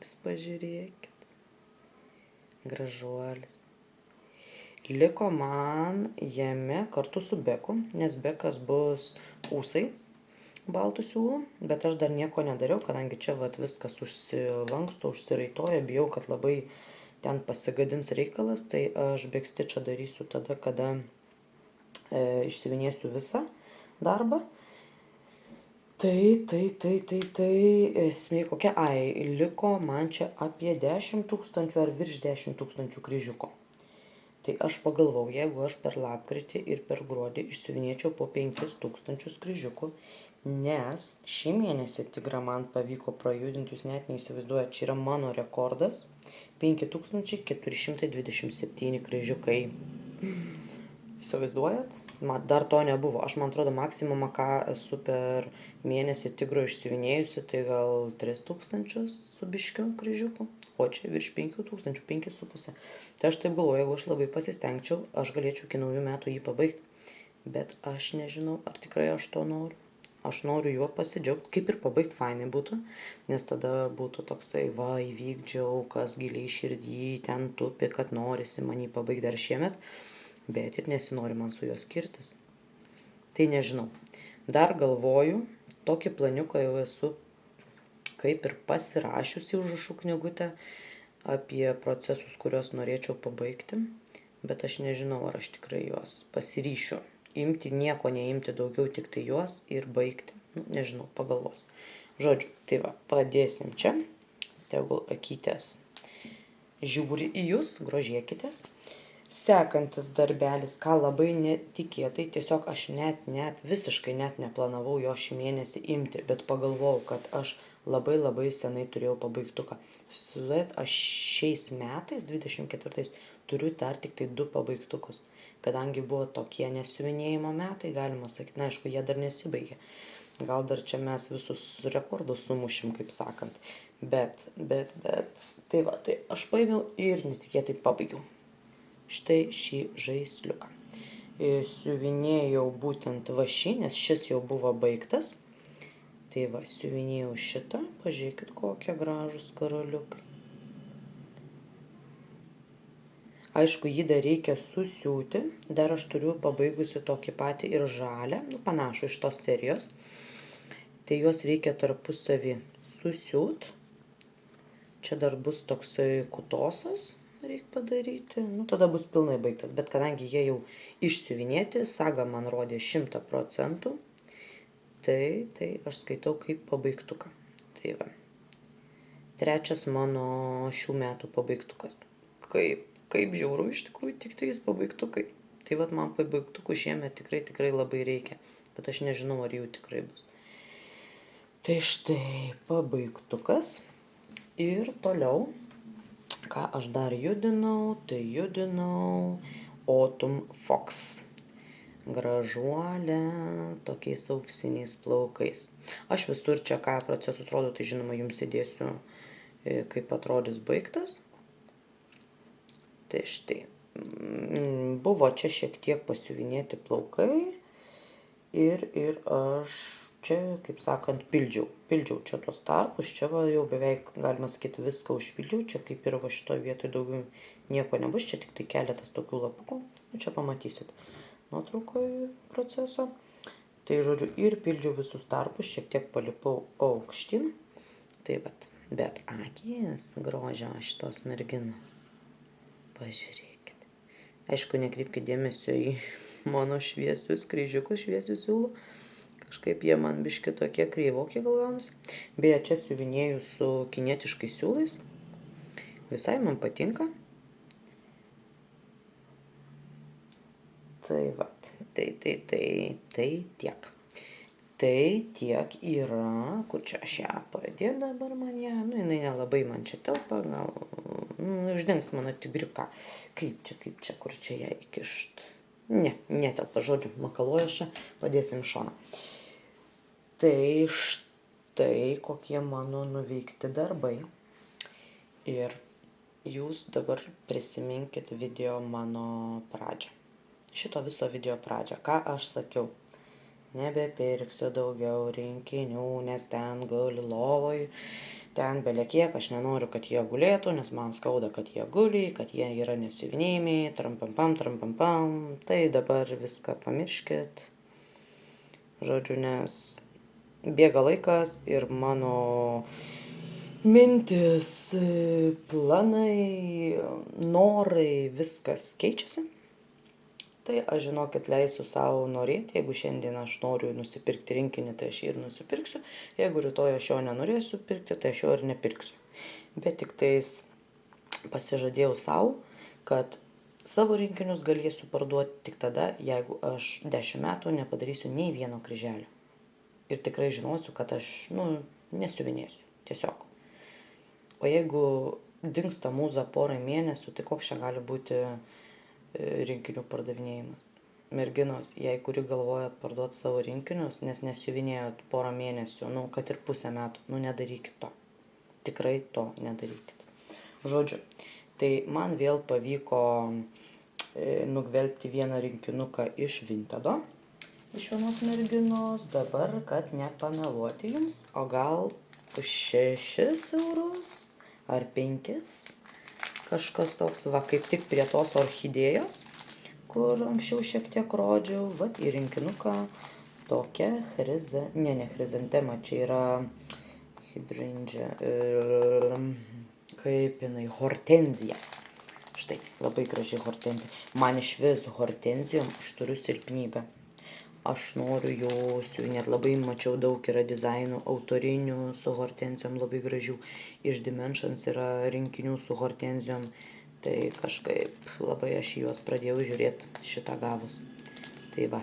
Jūs pažiūrėkit. Gražuolis. Liko man jame kartu su beku, nes bekas bus ūsai. Baltų siūlų, bet aš dar nieko nedariau, kadangi čia vat viskas užsilanksto, užsiraitoja, bijau, kad labai ten pasigadins reikalas, tai aš backstitchą darysiu tada, kada išsivinėsiu visą darbą. Tai, esmė kokia, liko man čia apie 10 000 ar virš 10 000 kryžiuko. Tai aš pagalvau, jeigu aš per lapkritį ir per gruodį išsivinėčiau po 5 000 kryžiukų, nes šį mėnesį tigrą man pavyko prajudinti, jūs net neįsivaizduojat, čia yra mano rekordas, 5427 kryžiukai. Įsivaizduojat? Dar to nebuvo. Aš, man atrodo, maksimumą, ką esu per mėnesį tigro išsivinėjusi, tai gal 3000 su biškiu kryžiukų, o čia virš 5000, 5,5. Tai aš taip galvoju, jeigu aš labai pasistengčiau, aš galėčiau iki naujų metų jį pabaigti. Bet aš nežinau, ar tikrai aš to noriu. Aš noriu juo pasidžiaugti, kaip ir pabaigti fainai būtų, nes tada būtų toksai, va, įvykdžiau, kas giliai širdį ten tupi, kad norisi man jį pabaigti dar šiemet, bet ir nesinori man su juo skirtis. Tai nežinau. Dar galvoju, tokį planiuką jau esu kaip ir pasirašiusi užrašų knygutę apie procesus, kuriuos norėčiau pabaigti, bet aš nežinau, ar aš tikrai juos pasiryšiu. Imti, nieko neimti daugiau, tik tai juos ir baigti. Nu, nežinau, pagalvos. Žodžiu, tai va, padėsim čia. Tegul akytės žiūri į jūs, grožėkitės. Sekantis darbelis, ką labai netikėtai, tiesiog aš visiškai neplanavau jo šį mėnesį imti, bet pagalvojau, kad aš labai senai turėjau pabaigtuką. Aš šiais metais, 24, turiu dar tik tai 2 pabaigtukus. Kadangi buvo tokie nesiuvinėjimo metai, galima sakyti, na, aišku, jie dar nesibaigė. Gal dar čia mes visus rekordus sumušim, kaip sakant. Bet, tai va, tai aš paėmiau ir netikėtai pabaigiau. Štai šį žaisliuką. Siuvinėjau būtent va šį, nes šis jau buvo baigtas. Tai va, siuvinėjau šitą, pažiūrėkit, kokie gražus karoliukai. Aišku, jį dar reikia susiūti, dar aš turiu pabaigusi tokį patį ir žalę, nu, panašų iš tos serijos. Tai juos reikia tarpusavį susiūt. Čia dar bus toksai kutosas reikia padaryti. Nu, tada bus pilnai baigtas. Bet kadangi jie jau išsiuvinėti, saga man rodė 100%, tai aš skaitau kaip pabaigtuką. Tai va. Trečias mano šių metų pabaigtukas. Kaip žiauru iš tikrųjų tik 3 pabaigtukai. Tai vat man pabaigtukų šiemet tikrai labai reikia. Bet aš nežinau, ar jų tikrai bus. Tai štai pabaigtukas. Ir toliau, ką aš dar judinau, tai judinau Autumn Fox. Gražuolę tokiais auksiniais plaukais. Aš visur čia ką procesus rodo, tai žinoma jums įdėsiu, kaip atrodys baigtas. Tai štai, buvo čia šiek tiek pasiuvinėti plaukai ir aš čia, kaip sakant, pildžiau čia tuos tarpus, čia va jau beveik, galima sakyti, viską užpildžiau, čia kaip ir va šitoje vietoje daugiau nieko nebus, čia tik tai keletas tokių lapukų, čia pamatysit nuotraukoje proceso. Tai žodžiu, ir pildžiau visus tarpus, šiek tiek palipau aukštyn, tai bet akis grožio šitos merginos. Pažiūrėkit. Aišku, nekreipkite dėmesio į mano šviesius kryžiukus, šviesių siūlų. Kažkaip jie man biški tokie kreivokie gal gaunasi. Beje, čia siuvinėju su kinietiškais siūlais. Visai man patinka. Tai va, tai tiek. Tai tiek yra, kur čia aš ją padėt dabar man ją, nu jinai nelabai man čia telpa, gal uždengs mano tigriuką. Kaip čia, kur čia ją įkišt? Ne, netelpa, žodžiu, makaluoju aš čia, padėsim šoną. Tai štai kokie mano nuveikti darbai. Ir jūs dabar prisiminkit video mano pradžią. Šito viso video pradžią. Ką aš sakiau? Nebepirksiu daugiau rinkinių, nes ten guli lovoj. Ten belekiek, aš nenoriu, kad jie gulėtų, nes man skauda, kad jie guli, kad jie yra nesiuvinėjami, trampampam. Tai dabar viską pamirškit. Žodžiu, nes bėga laikas ir mano mintis, planai, norai, viskas keičiasi. Tai aš žinokit leisiu savo norėti, jeigu šiandien aš noriu nusipirkti rinkinį, tai aš jį ir nusipirksiu. Jeigu rytoj aš jo nenorėsiu pirkti, tai aš jo ir nepirksiu. Bet tik tais pasižadėjau savo, kad savo rinkinius galėsiu parduoti tik tada, jeigu aš 10 metų nepadarysiu nei vieno kryželio. Ir tikrai žinosiu, kad aš, nesiuvinėsiu. Tiesiog. O jeigu dingsta mūza porai mėnesių, tai koks čia gali būti rinkinių pardavinėjimas. Merginos, jei kuri galvojat parduoti savo rinkinius, nes nesiuvinėjot porą mėnesių, kad ir pusę metų, nedarykit to. Tikrai to nedarykit. Žodžiu, tai man vėl pavyko nugvelbti vieną rinkinuką iš Vintedo, iš vienos merginos, dabar, kad nepameluoti jums, o gal už 6 eurus ar 5. Kažkas toks, kaip tik prie tos orchidėjos, kur anksčiau šiek tiek rodžiau, į rinkinuką tokia ne chrizantema, čia yra hydrangea, kaip jinai, hortenzija. Štai, labai graži hortenzija. Man iš vis hortenzijom aš turiu silpnybę. Aš noriu jų siuvinėti, labai mačiau daug yra dizainų autorinių su hortenzijom labai gražių. Iš Dimensions yra rinkinių su hortenzijom. Tai kažkaip labai aš juos pradėjau žiūrėti šitą gavus. Tai va.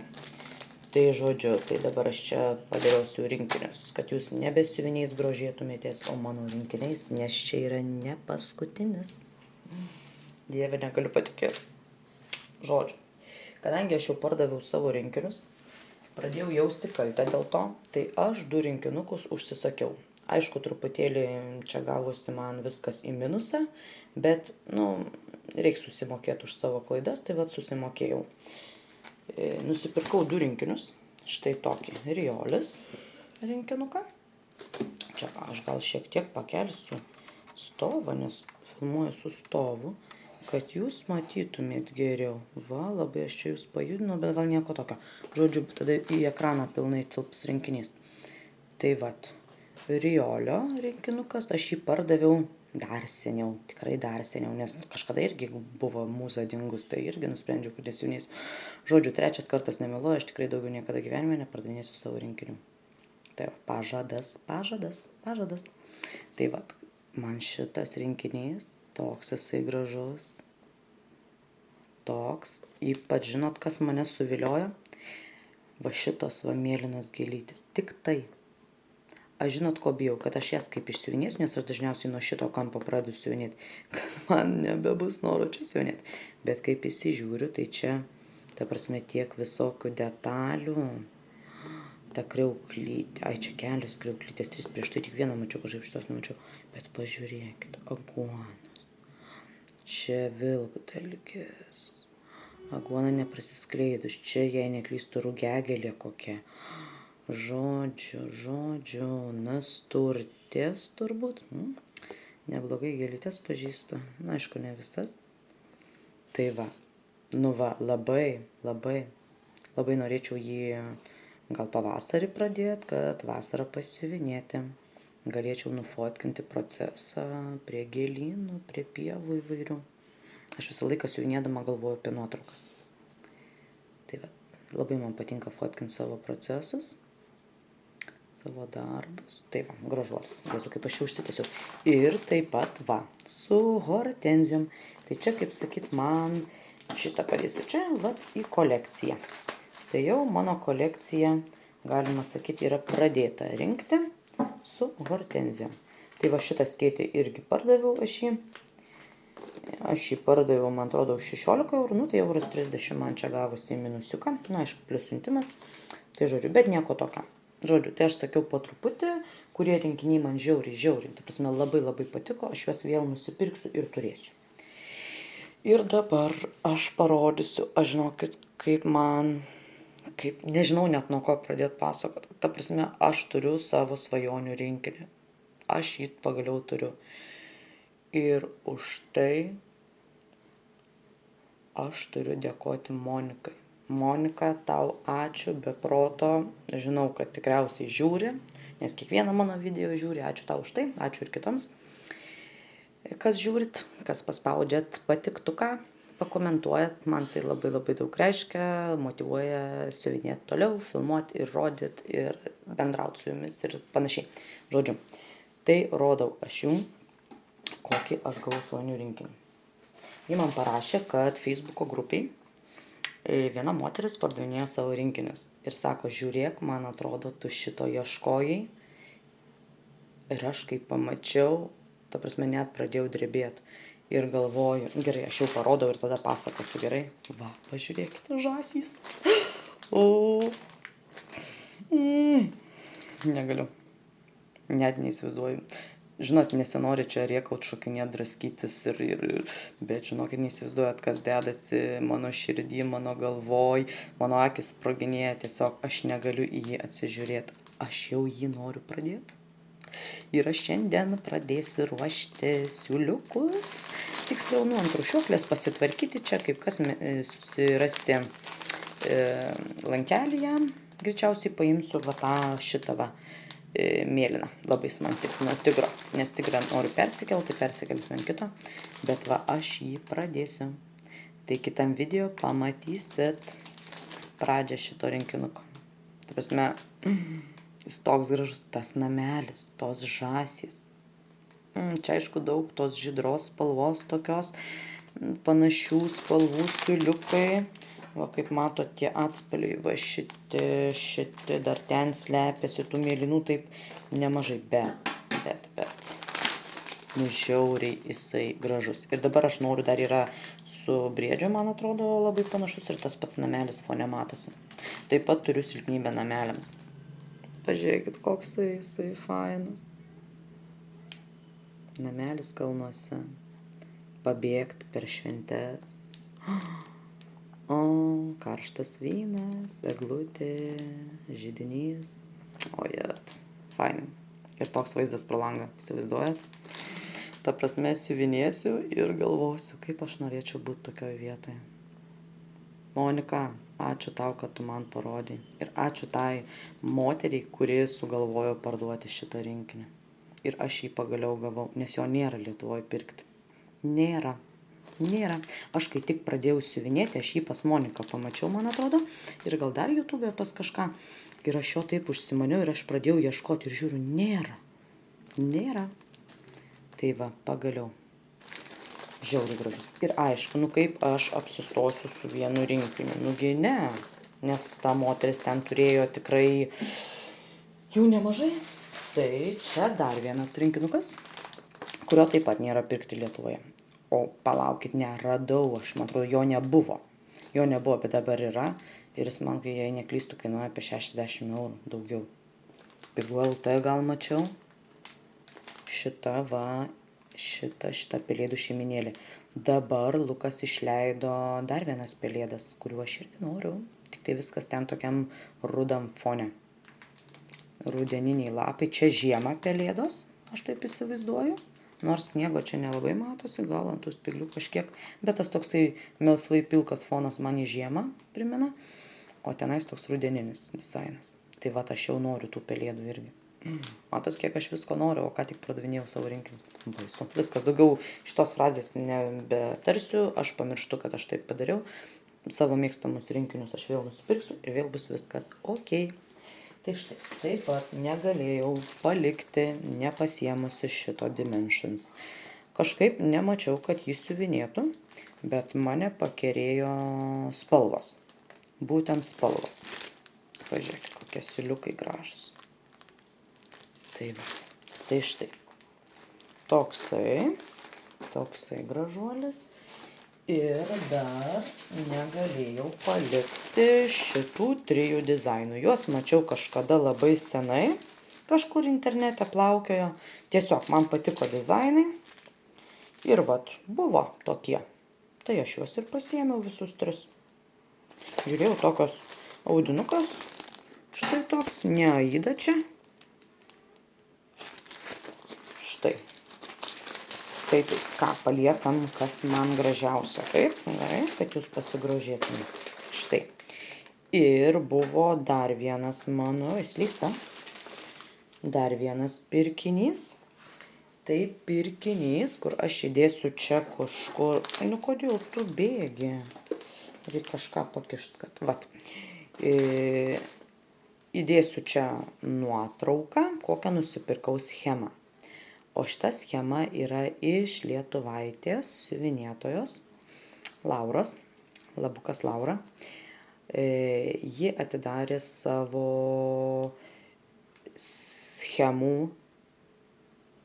Tai žodžiu, tai dabar aš čia padėliosiu rinkinius, kad jūs nebesiuviniais grožėtumėtės, o mano rinkiniais, nes čia yra ne paskutinis. Dieve, negaliu patikėti. Žodžiu, kadangi aš jau pardaviau savo rinkinius, pradėjau jausti kaltę dėl to, tai aš 2 rinkinukus užsisakiau. Aišku, truputėlį čia gavosi man viskas į minusą, bet, reiks susimokėti už savo klaidas, tai susimokėjau. Nusipirkau 2 rinkinius, štai tokį Riolis rinkinuką. Čia aš gal šiek tiek pakelsiu stovą, nes filmuoju su stovu, kad jūs matytumėt geriau. Labai aš čia jūs pajudinau, bet gal nieko tokio. Žodžiu, tada į ekraną pilnai tilps rinkinys. Tai Riolio rinkinukas, aš jį pardaviau dar seniau, tikrai dar seniau, nes kažkada irgi buvo mūza dingus, tai irgi nusprendžiau, kad nesiūnėsiu. Žodžiu, trečias kartas nemeluoju, aš tikrai daugiau niekada gyvenime nepardavinėsiu savo rinkinių. Tai va, pažadas. Tai va, man šitas rinkinys, toks jisai gražus, toks, ypač žinot, kas mane suviliojo, va šitos va mėlynos gėlytės, tik tai. Aš žinot, ko bijau, kad aš jas kaip išsiuvinėsiu, nes aš dažniausiai nuo šito kampo pradedu siuvinėti, kad man nebebus noro čia siuvinėti. Bet kaip įsižiūriu, tai čia, ta prasme, tiek visokių detalių, ta kriauklytė, ai čia kelios kriauklytės, 3 prieš tai tik vieną mačiau, kažkaip šitos nemačiau, bet pažiūrėkit, aguonas, čia vilkdalgis, aguona neprasiskleidus, čia jei neklystų rugiagėlė kokia. Žodžiu, nasturtės turbūt. Neblogai gėlytės pažįstu. Na, aišku, ne visas. Tai va, labai norėčiau jį gal pavasarį pradėti, kad vasarą pasiuvinėti. Galėčiau nufotkinti procesą prie gėlynų, prie pievų įvairių. Aš visą laiką siuvinėdama galvoju apie nuotraukas. Tai va, labai man patinka fotkinti savo procesus. Savo darbus. Tai va, gražuolis. Jėzu, kaip aš jau užsitęsiau. Ir taip pat va, su hortenzijom. Tai čia, kaip sakyt, man šitą padėsiu čia, va, į kolekciją. Tai jau mano kolekcija, galima sakyti, yra pradėta rinkti su hortenzijom. Tai va, šitą skėtį irgi pardaviau aš jį. Aš jį pardaviau, man atrodo, už 16 eurų. Nu, tai euras 30 man čia gavosi minusiuką. Na, aišku, plius siuntimas. Tai žodžiu, bet nieko tokio. Žodžiu, tai aš sakiau po truputį, kurie rinkiniai man žiauriai. Ta prasme, labai patiko, aš juos vėl nusipirksiu ir turėsiu. Ir dabar aš parodysiu, aš žinokit, kaip nežinau net nuo ko pradėti pasakoti. Ta prasme, aš turiu savo svajonių rinkinį. Aš jį pagaliau turiu. Ir už tai aš turiu dėkoti Monikai. Monika, tau ačiū, be proto, žinau, kad tikriausiai žiūri, nes kiekvieną mano video žiūri, ačiū tau už tai, ačiū ir kitoms, kas žiūrit, kas paspaudžiat patiktuką, pakomentuojat, man tai labai daug reiškia, motyvuoja siuvinėti toliau, filmuoti ir rodyti ir bendrauti su jumis ir panašiai. Žodžiu, tai rodau aš jums, kokį aš gavau svajonių rinkinį. Ji man parašė, kad Facebooko grupiai viena moteris pardavinėjo savo rinkinius ir sako, žiūrėk, man atrodo, tu šito ieškojai. Ir aš kaip pamačiau, ta prasme, net pradėjau drebėti. Ir galvoju, gerai, aš jau parodau ir tada pasakosiu, gerai. Va, pažiūrėkite, žąsys. Negaliu. Net neįsivaizduoju. Žinot, nesinori čia rėkaut, šokinėt, draskytis, bet žinokit, neįsivaizduojat, kas dedasi mano širdį, mano galvoj, mano akis sproginėja, tiesiog aš negaliu į jį atsižiūrėti. Aš jau jį noriu pradėti. Ir aš šiandien pradėsiu ruošti siūliukus, tiksliau, ant rūšiuoklės pasitvarkyti čia, kaip kas susirasti lankelį, greičiausiai paimsiu va tą šitą va. Mėlyną, labai man tiks nuo tigro, nes tigrą noriu persikelti, persikelsiu ant kito, bet va aš jį pradėsiu. Tai kitam video pamatysit pradžią šito rinkinuko. Tai prasme, jis toks gražus, tas namelis, tos žąsys. Čia aišku daug tos žydros spalvos tokios, panašių spalvų siūliukai. Va, kaip mato, tie atspalviai, va šiti dar ten slepiasi, tų mėlynų taip nemažai, bet, nu žiauriai jisai gražus. Ir dabar aš noriu, dar yra su briedžiu, man atrodo, labai panašus ir tas pats namelis fone matosi. Taip pat turiu silpnybę nameliams. Pažiūrėkit, koks jisai fainas. Namelis kalnuose. Pabėgti per šventes. O, karštas vynas, eglutė, židinys. O, jet, fainai. Ir toks vaizdas pro langą, įsivaizduojat? Ta prasme, siuvinėsiu ir galvosiu, kaip aš norėčiau būti tokioje vietoje. Monika, ačiū tau, kad tu man parodai. Ir ačiū tai moteriai, kuri sugalvojo parduoti šitą rinkinį. ir aš jį pagaliau gavau, nes jo nėra Lietuvoje pirkti. Nėra. Aš kai tik pradėjau siuvinėti, aš jį pas Moniką pamačiau, man atrodo, ir gal dar YouTube'e pas kažką. Ir aš jo taip užsimaniau ir aš pradėjau ieškoti ir žiūriu, nėra. Tai va, pagaliau. Žiauriai gražus. Ir aišku, kaip aš apsistosiu su vienu rinkiniu. Nugi ne, nes ta moteris ten turėjo tikrai jau nemažai. Tai čia dar vienas rinkinukas, kurio taip pat nėra pirkti Lietuvoje. O palaukit, neradau, aš man atrodo, jo nebuvo, bet dabar yra. Ir jis man, kai jei neklystu, kainuoja apie 60 eurų daugiau. Pigų LT gal mačiau. Šita pelėdų šeiminėlė. Dabar Lukas išleido dar vienas pelėdas, kuriuo aš irgi noriu. Tik tai viskas ten tokiam rudam fone. Rudeniniai lapai. Čia žiemą pelėdos, aš taip įsivaizduoju. Nors sniego čia nelabai matosi, gal ant tų spyglių kažkiek, bet tas toksai melsvai pilkas fonas man į žiemą primena, o tenais toks rudeninis dizainas. Tai va, aš jau noriu tų pelėdų irgi. Matot, kiek aš visko noriu, o ką tik pradavinėjau savo rinkinius. Baisu. Viskas, daugiau šitos frazės nebetarsiu, aš pamirštu, kad aš taip padariau. Savo mėgstamus rinkinius aš vėl nusipirksiu ir vėl bus viskas ok. Tai štai, taip pat negalėjau palikti nepasiemusi šito Dimensions. Kažkaip nemačiau, kad jis siuvinėtų, bet mane pakerėjo spalvos. Būtent spalvos. Pažiūrėkit, kokie siuliukai gražus. Tai va, tai štai. Toksai gražuolis. Ir dar negalėjau palikti šitų 3 dizainų. Juos mačiau kažkada labai senai, kažkur internete plaukiojo. Tiesiog man patiko dizainai. Ir vat, buvo tokie. Tai aš juos ir pasiėmiau visus 3. Žiūrėjau, tokios audinukas. Štai toks, ne Aida čia. Štai. Tai ką paliekam, kas man gražiausia. Taip, gerai, kad jūs pasigrožėtumėte. Štai. Ir buvo dar vienas mano, įslysta, dar vienas pirkinys. Tai pirkinys, kur aš įdėsiu čia kažkur. Nu, kodėl tu bėgi? Reikia kažką pakišt, kad. Vat. Įdėsiu čia nuotrauką, kokią nusipirkau schemą. O šita schema yra iš lietuvaitės siuvinėtojos Lauros, Labukas Laura. Ji atidarė savo schemų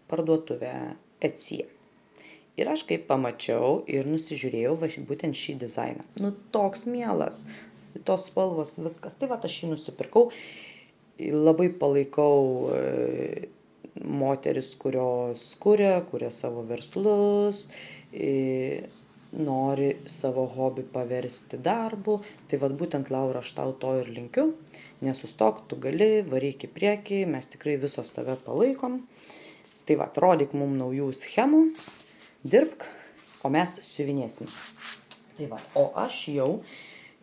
parduotuvę Etsyje. Ir aš kaip pamačiau ir nusižiūrėjau būtent šį dizainą. Nu, toks mielas, tos spalvos, viskas. Tai va, aš jį nusipirkau. Labai palaikau moteris, kurios kuria savo verslus, nori savo hobį paversti darbu. Tai vat būtent, Laura, aš tau to ir linkiu. Nesustok, tu gali, varyk į priekį, mes tikrai visos tave palaikom. Tai vat, rodyk mums naujų schemų, dirbk, o mes siuvinėsim. Tai vat, o aš jau,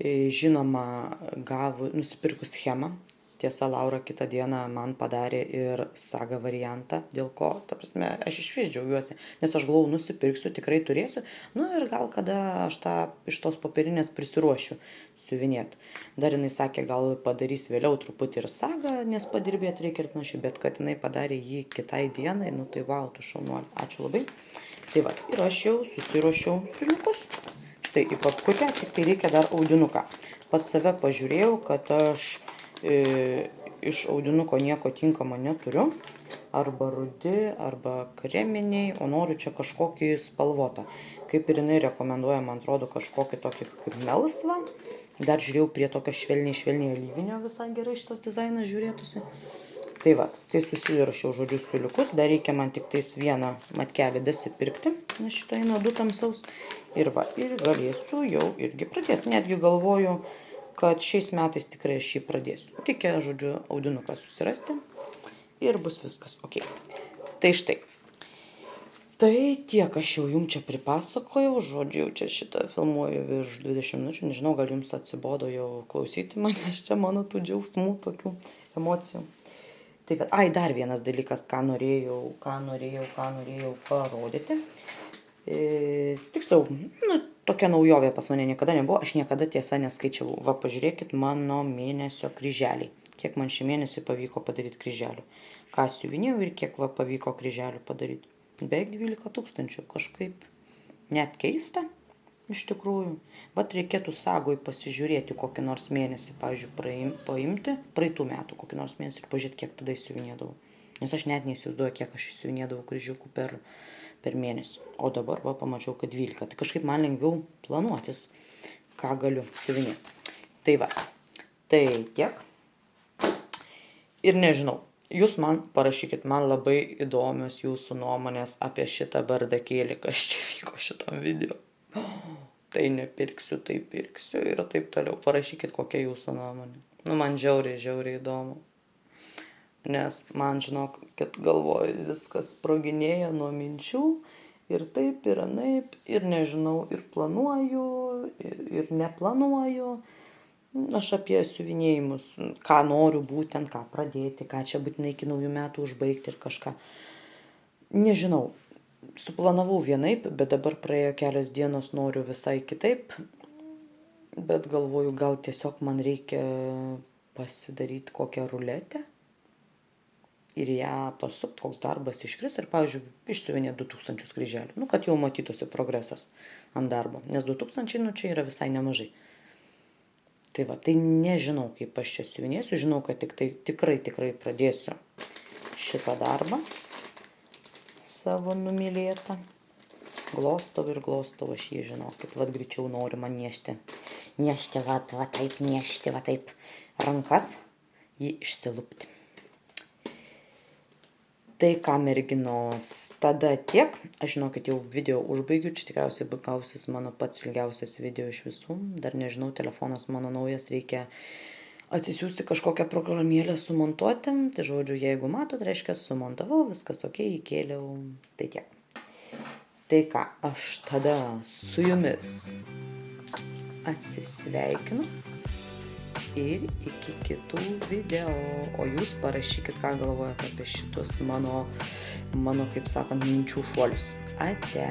žinoma, nusipirkus schemą. Tiesa, Laura kitą dieną man padarė ir Saga variantą, dėl ko, ta prasme, aš išvis džiaugiuosi, nes aš galvojau, nusipirksiu, tikrai turėsiu, nu ir gal kada aš tą iš tos popierinės prisiruošiu siuvinėti. Dar jinai sakė, gal padarys vėliau truputį ir Saga, nes padirbėti reikia ir panašiai, bet kad jinai padarė jį kitai dienai, nu tai wow, tu šaunuolė, ačiū labai. Tai va, ir aš jau susiruošiau siuliukus, štai į papkutę, tik tai reikia dar audinuką. Pas save pažiūrėjau, kad aš iš audinuko nieko tinkamo neturiu, arba rudi, arba kreminiai, o noriu čia kažkokį spalvotą. Kaip ir jinai rekomenduoja, man atrodo, kažkokį tokį kaip melsvą. Dar žiūrėjau prie tokio švelniai alyvinio, visai gerai šitas dizainas žiūrėtųsi. Tai va, tai susirašiau žodžiu siuliukus, dar reikia man tik tais vieną matkelį dasipirkti, nes šito eina 2 tamsaus. Ir va, ir galėsiu jau irgi pradėti, netgi galvoju, kad šiais metais tikrai aš jį pradėsiu. Reikia, žodžiu, audinuką susirasti ir bus viskas ok. Tai štai. Tai tiek aš jau jums čia pripasakojau, žodžiu, jau čia šitą filmuoju virš 20 minučių, nežinau, gal jums atsibodo jau klausyti manęs čia mano tų džiaugsmų, tokių emocijų. Tai bet, dar vienas dalykas, ką norėjau parodyti. Tiksliau, tokia naujovė pas mane niekada nebuvo, aš niekada tiesa neskaičiavau. Va, pažiūrėkit mano mėnesio kryželiai. Kiek man šį mėnesį pavyko padaryti kryželių. Ką siuvinėjau ir kiek va pavyko kryželių padaryti. Beveik 12 000, kažkaip net keista. Iš tikrųjų, vat reikėtų sagoj pasižiūrėti kokį nors mėnesį, pavyzdžiui, paimti praeitų metų kokį nors mėnesį ir pažiūrėti, kiek tada įsiuvinėdavau. Nes aš net neįsivaizduoju, kiek aš įsiuvinėdavau kryžiukų per mėnesį. O dabar va pamačiau, kad 12. Tai kažkaip man lengviau planuotis, ką galiu siuvinėti. Tai va, tai tiek. Ir nežinau, jūs man parašykit, man labai įdomios jūsų nuomonės apie šitą bardakėlį, kas čia vyko šitam video. Tai nepirksiu, tai pirksiu ir taip toliau. Parašykit, kokia jūsų nuomonė. Man žiauriai įdomu. Nes man, žinok, kad galvoju, viskas sproginėja nuo minčių. Ir taip, ir anaip, ir nežinau, ir planuoju, ir neplanuoju. Aš apie siuvinėjimus, ką noriu būtent, ką pradėti, ką čia būtinai iki naujų metų užbaigti ir kažką. Nežinau. Suplanavau vienaip, bet dabar praėjo kelios dienos, noriu visai kitaip. Bet galvoju, gal tiesiog man reikia pasidaryti kokią ruletę ir ją pasukti, koks darbas iškris ir, pavyzdžiui, išsiuvinėti 2000 kryželių. Kad jau matytųsi progresas ant darbo, nes 2000, čia yra visai nemažai. Tai va, tai nežinau, kaip aš čia siuvinėsiu, žinau, kad tikrai pradėsiu šitą darbą. Savo numylėtą. Glostau, aš jį žinokit, greičiau noriu man nešti. Nešti, taip, rankas, jį išsilupti. Tai ką, merginos, tada tiek. Aš žinokit, jau video užbaigiu, čia tikriausiai gausis mano pats ilgiausias video iš visų. Dar nežinau, telefonas mano naujas, reikia atsisiųsti kažkokią programėlę sumontuoti. Tai žodžiu, jeigu matot, reiškia, sumontavau, viskas ok, įkėliau. Tai tiek. Tai ką, aš tada su jumis atsisveikinu ir iki kitų video. O jūs parašykit, ką galvojate apie šitus mano, kaip sakant, minčių šuolius. Ate.